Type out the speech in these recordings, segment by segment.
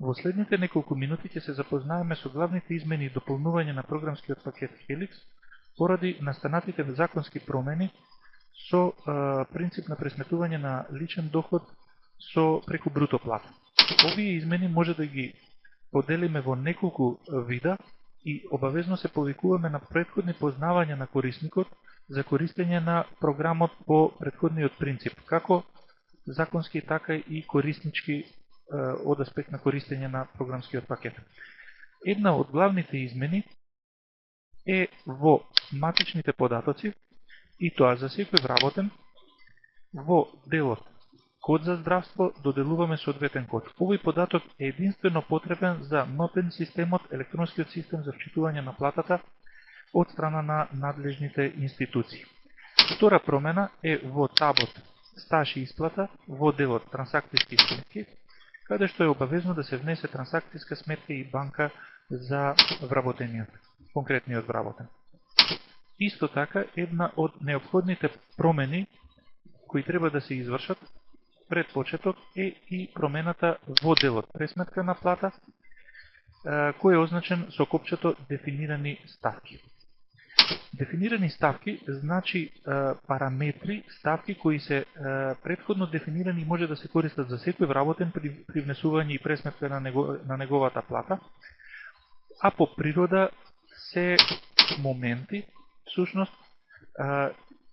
Во следните неколку минути ќе се запознаеме со главните измени и дополнување на програмскиот пакет Helix поради настанатите законски промени со принцип на пресметување на личен доход со преку бруто плата. Овие измени може да ги поделиме во неколку вида и обавезно се повикуваме на претходни познавања на корисникот за користење на програмот по претходниот принцип, како законски, така и кориснички од аспект на користење на програмскиот пакет. Една од главните измени е во матичните податоци, и тоа за секој вработен. Во делот код за здравство доделуваме соодветен код. Овој податок е единствено потребен за МПН системот, електронскиот систем за вчитување на платата од страна на надлежните институции. Втора промена е во табот стаж и исплата во делот трансакцијски сметки, каде што е обавезно да се внесе трансакцијска сметка и банка за вработениот, конкретниот вработен. Исто така, една од неопходните промени кои треба да се извршат пред почеток е и промената во делот пресметка на плата, кој е означен со копчето дефинирани ставки. Дефинирани ставки значи параметри, ставки кои се претходно дефинирани и може да се користат за секој вработен при внесување и пресметка на неговата плата, а по природа се моменти, всушност,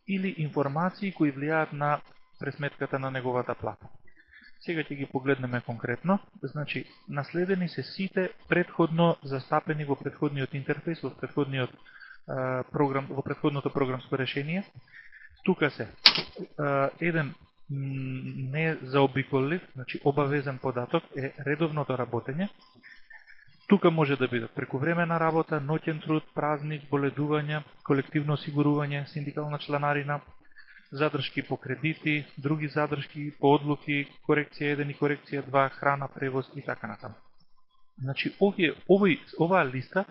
или информации кои влијаат на пресметката на неговата плата. Сега ќе ги погледнеме конкретно. Значи, наследени се сите предходно застапени во предходниот интерфейс, во предходното програмско решение. Тука се еден незаобиколив, значи обавезен податок е редовното работење. Тука може да бидат прекувремена работа, ноќен труд, празник, боледување, колективно осигурување, синдикална чланарина, задршки по кредити, други задршки по одлуки, корекција 1 и корекција 2, храна, превоз и така натаму. Значи, оваа листа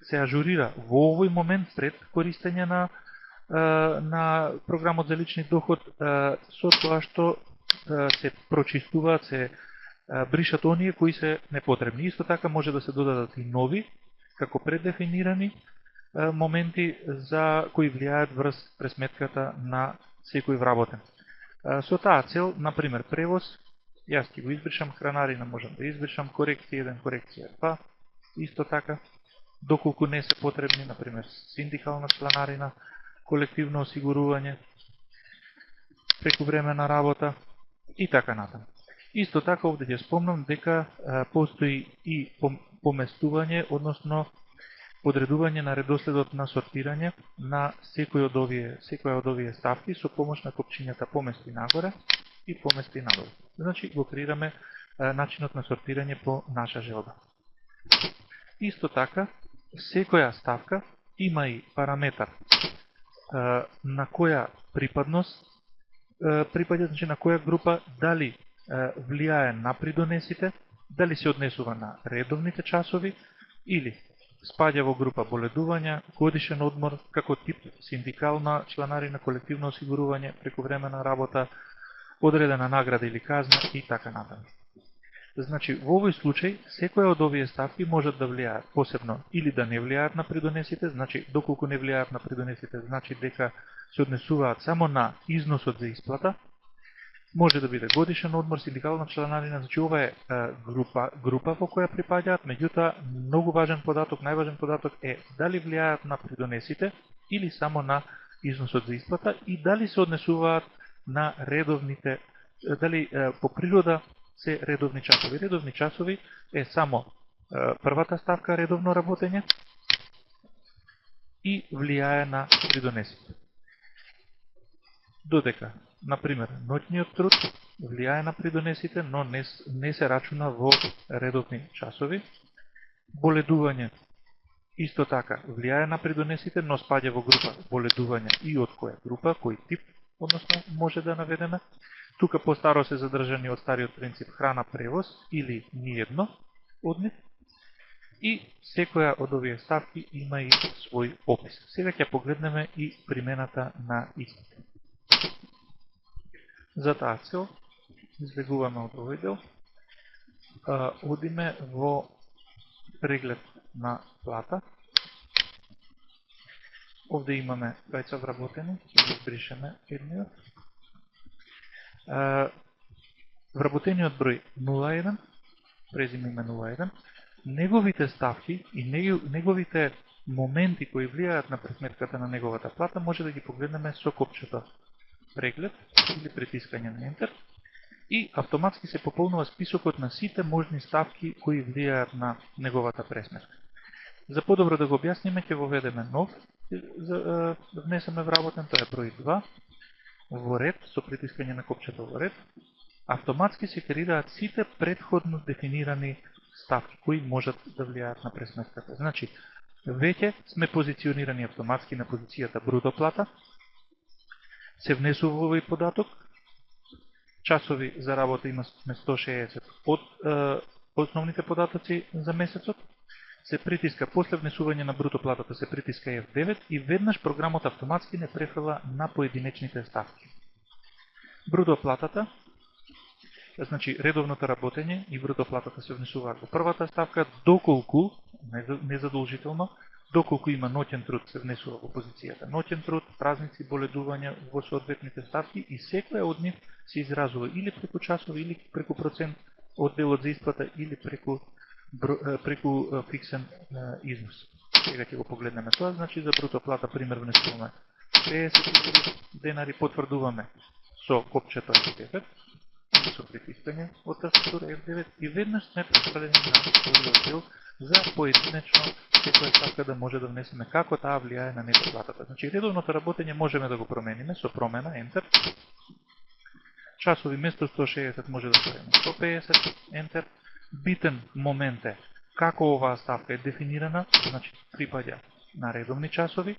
се ажурира во овој момент пред користење на програмот за лични доход, со тоа што се прочистуваат, се бришат оние кои се непотребни. Исто така може да се додадат и нови, како преддефинирани моменти за кои влијаат врз пресметката на секој вработен. Со таа цел, например, превоз, јас ќе го избришам, хранарина можам да избришам, корекција 1, корекција 2, исто така, доколку не се потребни, например, синдикална чланарина, колективно осигурување, прекувремена работа и така натаму. Исто така, овде ќе спомнам дека постои и поместување, односно подредување на редоследот на сортирање на секоја од овие ставки со помош на копчињата помести нагоре и помести надолу. Значи, го креираме начинот на сортирање по наша желба. Исто така, секоја ставка има и параметар на која припадност припаѓа, значи на која група, дали влијае на придонесите, дали се однесува на редовните часови или спаѓа во група боледувања, годишен одмор, како тип синдикална чланарина, колективно осигурување, прекувремена работа, одредена награда или казна и така натаму. Значи, во овој случај, секоја од овие ставки можат да влијаат посебно или да не влијаат на придонесите, значи, доколку не влијаат на придонесите, значи дека се однесуваат само на износот за исплата, може да биде годишен одмор, синдикална чланарина, значи ова е група во која припаѓаат, меѓутоа многу важен податок, најважен податок е дали влијаат на придонесите или само на износот за исплата и дали се однесуваат на редовните, дали по природа се редовни часови. Редовни часови е само првата ставка редовно работење и влијае на придонесите. Додека, например, ноќниот труд влијае на придонесите, но не се рачуна во редовни часови. Боледување исто така влијае на придонесите, но спаѓа во група боледување и од која група, кој тип, односно може да наведеме. Тука постаро се задржани од стариот принцип храна, превоз или ниедно од нив. И секоја од овие ставки има и свој опис. Сега ќе погледнеме и примената на истите. За таа цел, излегуваме од овој дел одиме во преглед на плата. Овде имаме веќе вработени, ќе ги избришеме едниот. Вработениот број 01, презиме име 01, неговите ставки и неговите моменти кои влијаат на пресметката на неговата плата може да ги погледнеме со копчето преглед или притискање на Enter и автоматски се пополнува списокот на сите можни ставки кои влијаат на неговата пресметка. За подобро да го објасниме, ќе го ведеме нов, внесеме вработен, тоа е број 2, во ред, со притискање на копчето во ред, автоматски се креираат сите предходно дефинирани ставки кои можат да влијаат на пресметката. Значи, веќе сме позиционирани автоматски на позицијата бруто плата, се внесува овој податок, часови за работа имаме 160 од основните податоци за месецот, се притиска после внесување на бруто платата, се притиска F9 и веднаш програмот автоматски не префрла на поединечните ставки. Бруто платата, значи редовното работење и бруто платата се внесуваат во првата ставка, доколку, незадолжително, доколку има ноќен труд се внесува во позицијата ноќен труд, празници, боледувања во соодветните ставки и секоја од нив се изразува или преку часови, или преку процент од делот за исплата, или преку фиксен износ. Сега ќе го погледнеме тоа, значи за бруто плата пример внесуваме 50.000 денари, потврдуваме со копчето F9, со притискање од тастатура F9 и веднаш сме префрлени на овој дел за поединечно секоја ставка да може да внесеме како таа влијае на нето платата. Значи редовното работење можеме да го промениме со промена Enter. Часови место 160 може да ставиме 150 Enter. Битен момент е како оваа ставка е дефинирана, значи припаѓа на редовни часови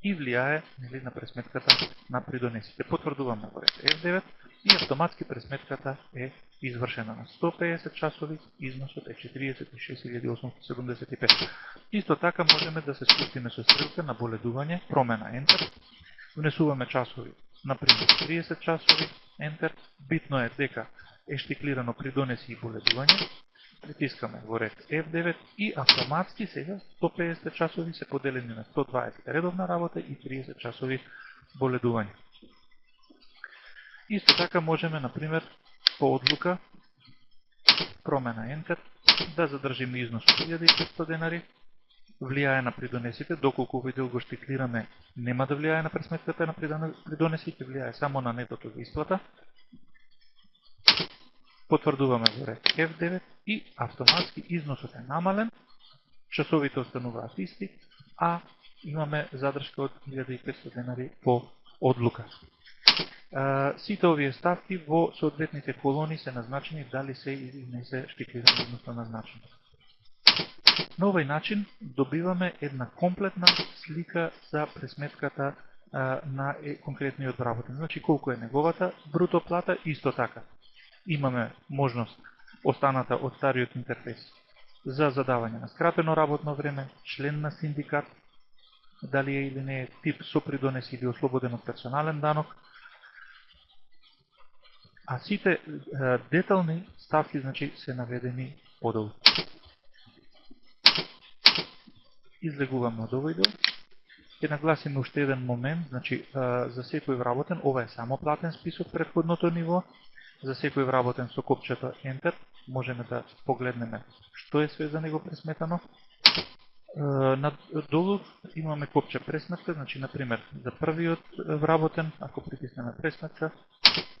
и влијае на пресметката на придонесите. Потврдуваме во ред F9 и автоматски пресметката е извршена на 150 часови, износот е 46.875. Исто така можеме да се спустиме со стрелка на боледување, промена Enter, внесуваме часови, например 30 часови, Enter, битно е дека е штиклирано придонеси и боледување, притискаме во ред F9 и автоматски сега 150 часови се поделени на 120 редовна работа и 30 часови боледување. Исто така можеме, например, по одлука, промена Enter, да задржиме износ од 1500 денари, влијае на придонесите, доколку овој дел го штиклираме, нема да влијае на пресметката на придонесите, влијае само на нетото за исплата. Потврдуваме во ред F9 и автоматски износот е намален, часовите остануваат исти, а имаме задршка од 1500 денари по одлука. Сите овие ставки во соодветните колони се назначени дали се или не се штиклирани, односно назначени. На овој начин добиваме една комплетна слика за пресметката на конкретниот вработен. Значи колку е неговата бруто плата, исто така. Имаме можност останата од стариот интерфейс за задавање на скратено работно време, член на синдикат, дали е или не е, тип со придонеси или ослободен од персонален данок, а сите детални ставки значи се наведени подолу. Излегуваме од овој дел. Ќе нагласиме уште еден момент, значи за секој вработен, ова е само платен список претходното ниво, за секој вработен со копчето Enter можеме да погледнеме што е све за него пресметано. Надолу имаме копче пресметка, значи например за првиот вработен, ако притиснеме пресметка,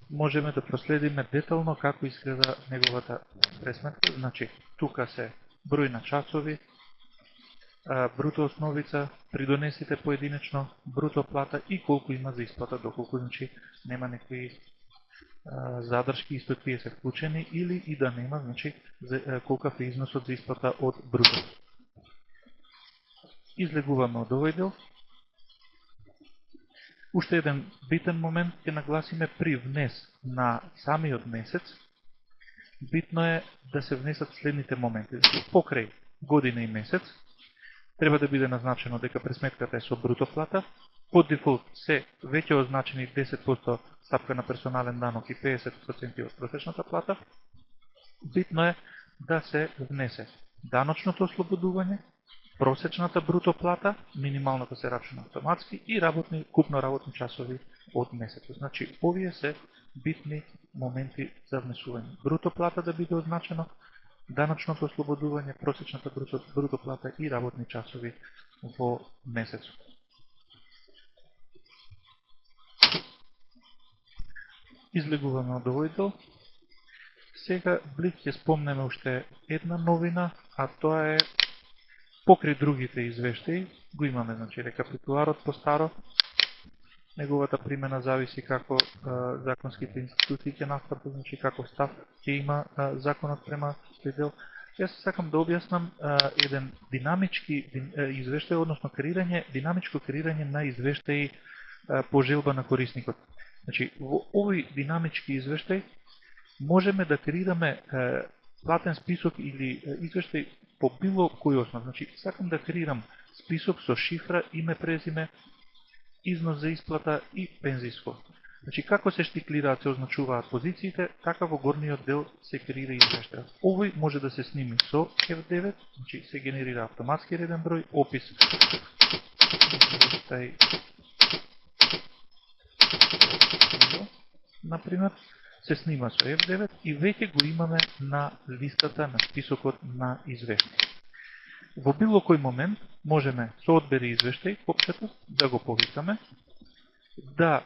можеме да проследиме детално како изгледа неговата пресметка. Значи тука се број на часови, бруто основица, придонесите поединечно, бруто плата и колку има за исплата, доколку значи нема некои задршки, исто тие се вклучени, или и да нема, значи колкав е износот за исплата од бруто. Излегуваме од овој дел. Уште еден битен момент ќе нагласиме при внес на самиот месец. Битно е да се внесат следните моменти. Покрај година и месец треба да биде назначено дека пресметката е со бруто плата. По дефолт се веќе означени 10% стапка на персонален данок и 50% од просечната плата. битно е да се внесе даночното ослободување, просечната бруто плата, минималната се рачуна автоматски и купно работни часови од месецот. Значи, овие се битни моменти за внесување. Бруто плата да биде означено, даночното ослободување, просечната бруто плата и работни часови во месецот. Излегуваме од овој дел. Сега блик ќе спомнеме уште една новина, а тоа е покри другите извештаи. Го имаме, значи, рекапитуларот по старо. Неговата примена зависи како законските институции ќе настапат, значи како став ќе има законот према тој дел. Јас сакам да објаснам еден динамички извештај, односно динамичко креирање на извештаи по желба на корисникот. Значи, во овој динамички извештај можеме да креираме платен список или извештај по било кој основ. Значи, сакам да креирам список со шифра, име, презиме, износ за исплата и пензиско. Значи, како се штиклираат, се означуваат позициите, така во горниот дел се креира извештајот. Овој може да се сними со F9, значи се генерира автоматски реден број, опис извештај, например, се снима со F9 и веќе го имаме на листата на списокот на извештај. Во било кој момент можеме со одбери извештај, копчето, да го повикаме, да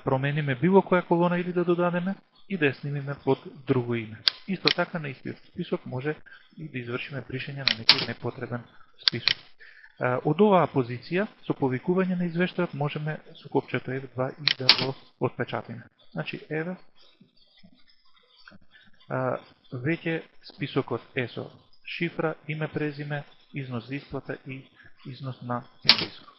промениме било која колона или да додадеме и да ја снимиме под друго име. Исто така на истиот список може и да извршиме бришење на некој непотребен список. Од оваа позиција, со повикување на извештајот, можеме со копчето F2 и да го отпечатиме. Значи, еве, веќе списокот е со шифра, име, презиме, износ за исплата и износ на пензиско.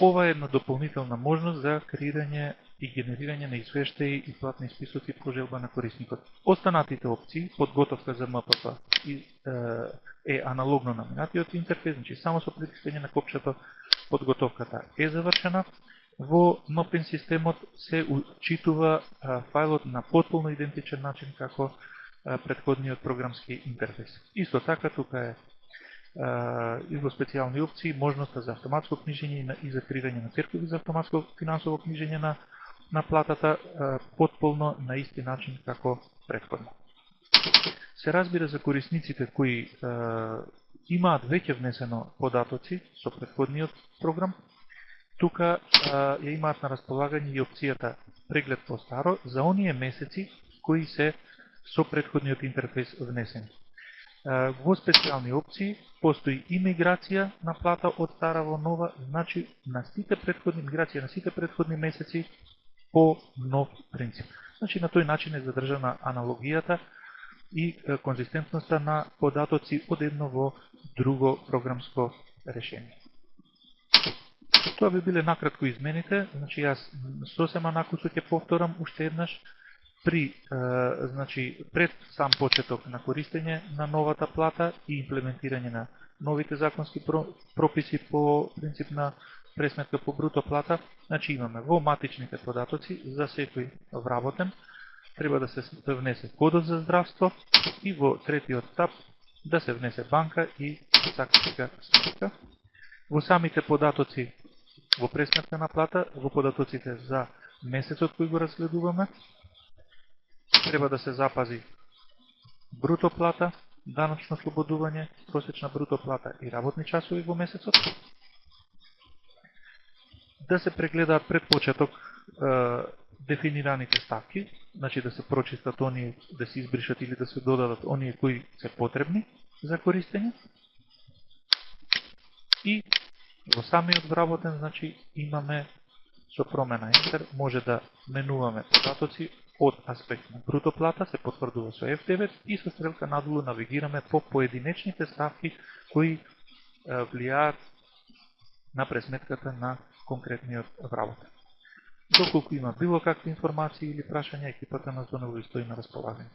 Ова е една дополнителна можност за креирање и генерирање на извештаи и платни списоци по желба на корисникот. Останатите опции, подготовка за МПП е аналогно на минатиот интерфейс, значи само со притискање на копчето подготовката е завршена. Во МПН системот се учитува фајлот на потполно идентичен начин како претходниот програмски интерфейс. Исто така, тука е и во специјални опции можноста за автоматско книжење и за креирање на церкови за автоматско финансово книжење на платата потполно на исти начин како претходно. Се разбира за корисниците кои имаат веќе внесено податоци со претходниот програм, тука ја имаат на располагање и опцијата преглед по старо за оние месеци кои се со претходниот интерфейс внесени. Во специјални опции постои и миграција на плата од стара во нова, значи на сите претходни месеци по нов принцип. Значи на тој начин е задржана аналогијата и конзистентноста на податоци од едно во друго програмско решение. Тоа би биле накратко измените, значи јас сосема накусо ќе повторам уште еднаш. Пред сам почеток на користење на новата плата и имплементирање на новите законски прописи по принцип на пресметка по бруто плата, значи имаме во матичните податоци за секој вработен треба да се внесе кодот за здравство и во третиот стап да се внесе банка и сакска сметка. Во самите податоци во пресметка на плата, во податоците за месецот кој го разгледуваме, треба да се запази бруто плата, даночно ослободување, просечна бруто плата и работни часови во месецот. Да се прегледаат пред почеток дефинираните ставки, значи да се прочистат оние, да се избришат или да се додадат оние кои се потребни за користење. И во самиот вработен, значи имаме со промена Enter, може да менуваме податоци од аспект на бруто плата, се потврдува со F9 и со стрелка надолу навигираме по поединечните ставки кои влијаат на пресметката на конкретниот вработен. Доколку има било какви информации или прашања, екипата на Зонево стои на располагање.